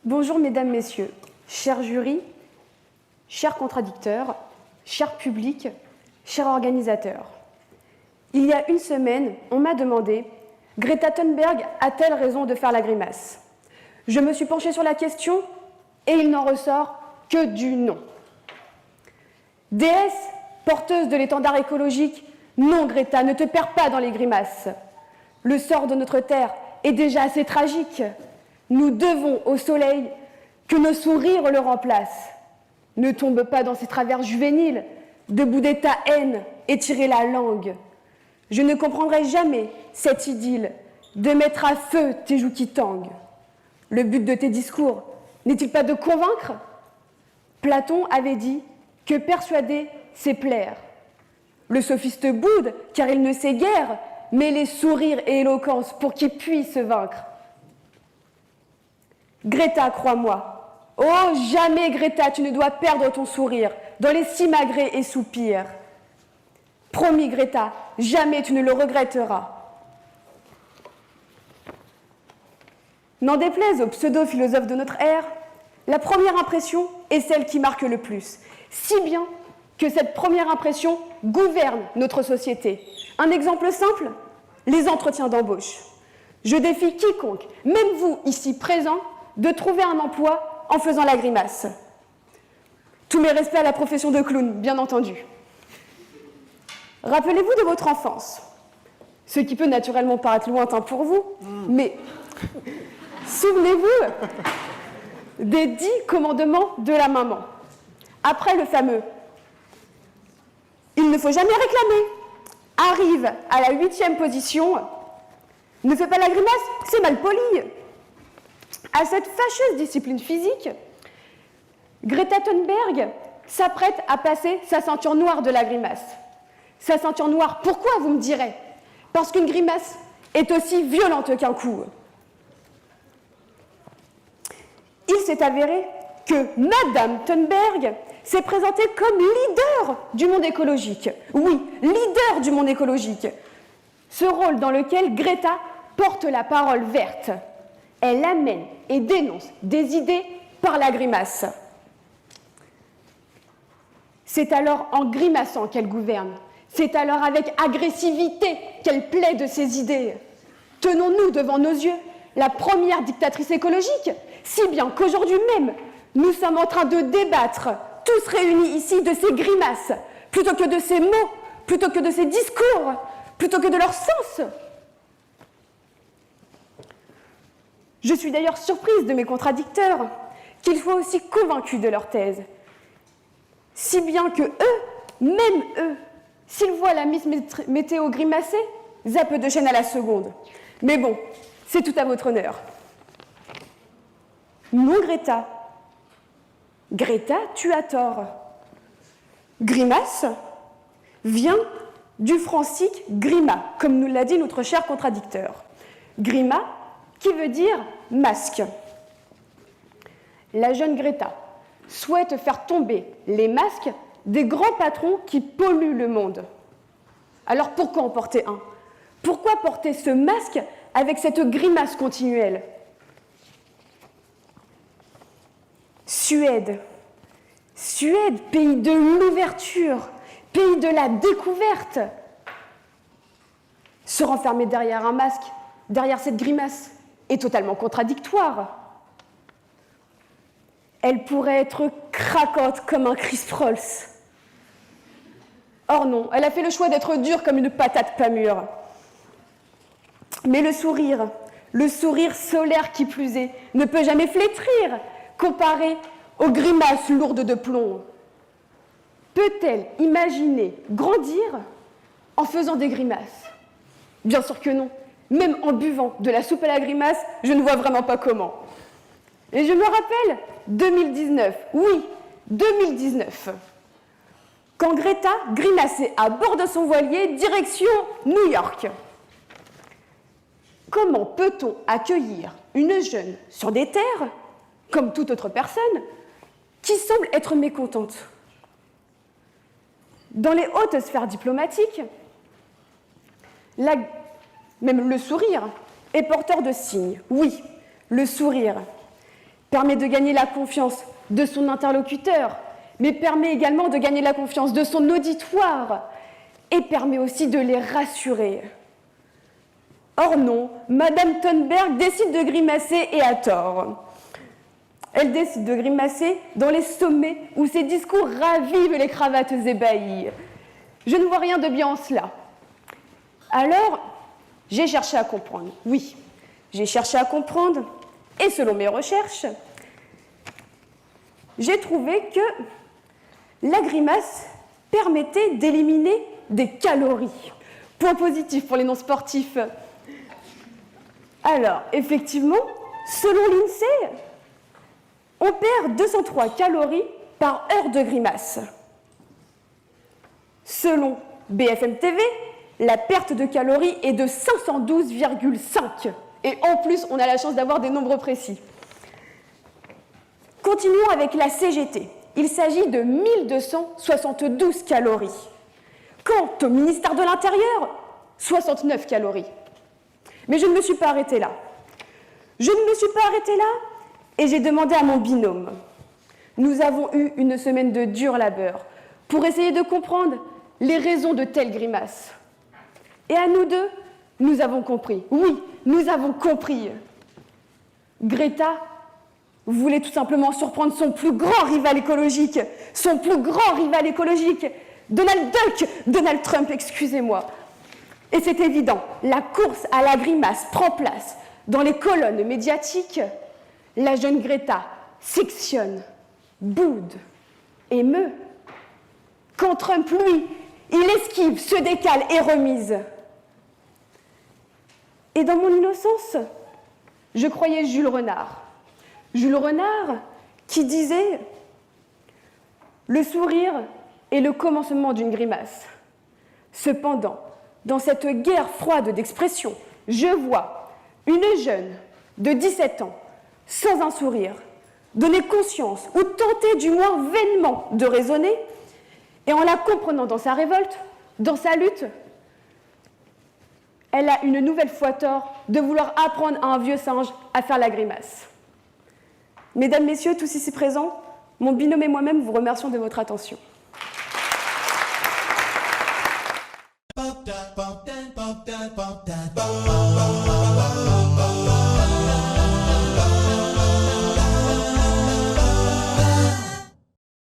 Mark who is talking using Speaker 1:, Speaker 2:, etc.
Speaker 1: Bonjour mesdames, messieurs, chers jurys, chers contradicteurs, chers publics, chers organisateurs. Il y a une semaine, on m'a demandé « Greta Thunberg a-t-elle raison de faire la grimace ?» Je me suis penchée sur la question et il n'en ressort que du non. Déesse, porteuse de l'étendard écologique, non Greta, ne te perds pas dans les grimaces. Le sort de notre terre est déjà assez tragique. Nous devons au soleil que nos sourires le remplacent. Ne tombe pas dans ces travers juvéniles de bouder ta haine et tirer la langue. Je ne comprendrai jamais cette idylle de mettre à feu tes joues qui tanguent. Le but de tes discours n'est-il pas de convaincre? Platon avait dit que persuader, c'est plaire. Le sophiste boude, car il ne sait guère mêler sourire et éloquence pour qu'il puisse vaincre. Greta, crois-moi, oh jamais Greta, tu ne dois perdre ton sourire dans les simagrées et soupirs. Promis Greta, jamais tu ne le regretteras. N'en déplaise aux pseudo-philosophes de notre ère, la première impression est celle qui marque le plus, si bien que cette première impression gouverne notre société. Un exemple simple, les entretiens d'embauche. Je défie quiconque, même vous ici présents, de trouver un emploi en faisant la grimace. Tous mes respects à la profession de clown, bien entendu. Rappelez-vous de votre enfance, ce qui peut naturellement paraître lointain pour vous, mais souvenez-vous des 10 commandements de la maman. Après le fameux « il ne faut jamais réclamer », arrive à la 8e position « ne fais pas la grimace, c'est mal poli ». À cette fâcheuse discipline physique, Greta Thunberg s'apprête à passer sa ceinture noire de la grimace. Sa ceinture noire, pourquoi, vous me direz? Parce qu'une grimace est aussi violente qu'un coup. Il s'est avéré que Madame Thunberg s'est présentée comme leader du monde écologique. Oui, leader du monde écologique. Ce rôle dans lequel Greta porte la parole verte. Elle amène et dénonce des idées par la grimace. C'est alors en grimaçant qu'elle gouverne. C'est alors avec agressivité qu'elle plaide ses idées. Tenons-nous devant nos yeux la première dictatrice écologique, si bien qu'aujourd'hui même, nous sommes en train de débattre, tous réunis ici, de ces grimaces, plutôt que de ces mots, plutôt que de ces discours, plutôt que de leur sens. Je suis d'ailleurs surprise de mes contradicteurs, qu'ils soient aussi convaincus de leur thèse. Si bien que eux, même eux, s'ils voient la Miss Météo grimacer, zappent de chaîne à la seconde. Mais bon, c'est tout à votre honneur. Non, Greta. Greta, tu as tort. Grimace vient du francique grima, comme nous l'a dit notre cher contradicteur. Grima, qui veut dire masque. La jeune Greta souhaite faire tomber les masques des grands patrons qui polluent le monde. Alors pourquoi en porter un? Pourquoi porter ce masque avec cette grimace continuelle? Suède. Suède, pays de l'ouverture, pays de la découverte. Se renfermer derrière un masque, derrière cette grimace, est totalement contradictoire. Elle pourrait être craquante comme un Chris Prolls. Or non, elle a fait le choix d'être dure comme une patate pas mûre. Mais le sourire solaire qui plus est, ne peut jamais flétrir comparé aux grimaces lourdes de plomb. Peut-elle imaginer grandir en faisant des grimaces? Bien sûr que non. Même en buvant de la soupe à la grimace, je ne vois vraiment pas comment. Et je me rappelle 2019, oui, 2019, quand Greta grimaçait à bord de son voilier, direction New York. Comment peut-on accueillir une jeune sur des terres, comme toute autre personne, qui semble être mécontente? Dans les hautes sphères diplomatiques, même le sourire est porteur de signes. Oui, le sourire. permet de gagner la confiance de son interlocuteur, mais permet également de gagner la confiance de son auditoire et permet aussi de les rassurer. Or non, Madame Thunberg décide de grimacer et à tort. Elle décide de grimacer dans les sommets où ses discours ravivent les cravates ébahies. Je ne vois rien de bien en cela. Alors, j'ai cherché à comprendre. Oui, j'ai cherché à comprendre, et selon mes recherches, j'ai trouvé que la grimace permettait d'éliminer des calories. Point positif pour les non-sportifs. Alors, effectivement, selon l'INSEE, on perd 203 calories par heure de grimace. Selon BFM TV, la perte de calories est de 512,5. Et en plus, on a la chance d'avoir des nombres précis. Continuons avec la CGT. Il s'agit de 1272 calories. Quant au ministère de l'Intérieur, 69 calories. Mais je ne me suis pas arrêtée là. Je ne me suis pas arrêtée là et j'ai demandé à mon binôme. Nous avons eu une semaine de dur labeur pour essayer de comprendre les raisons de telles grimaces. Et à nous deux, nous avons compris. Oui, nous avons compris. Greta voulait tout simplement surprendre son plus grand rival écologique. Son plus grand rival écologique, Donald Trump, excusez-moi. Et c'est évident, la course à la grimace prend place. Dans les colonnes médiatiques, la jeune Greta sectionne, boude, émeut. Quand Trump, lui, il esquive, se décale et remise. Et dans mon innocence, je croyais Jules Renard. Jules Renard qui disait « Le sourire est le commencement d'une grimace. Cependant, dans cette guerre froide d'expression, je vois une jeune de 17 ans, sans un sourire, donner conscience ou tenter du moins vainement de raisonner, et en la comprenant dans sa révolte, dans sa lutte, elle a une nouvelle fois tort de vouloir apprendre à un vieux singe à faire la grimace. » Mesdames, Messieurs, tous ici présents, mon binôme et moi-même vous remercions de votre attention.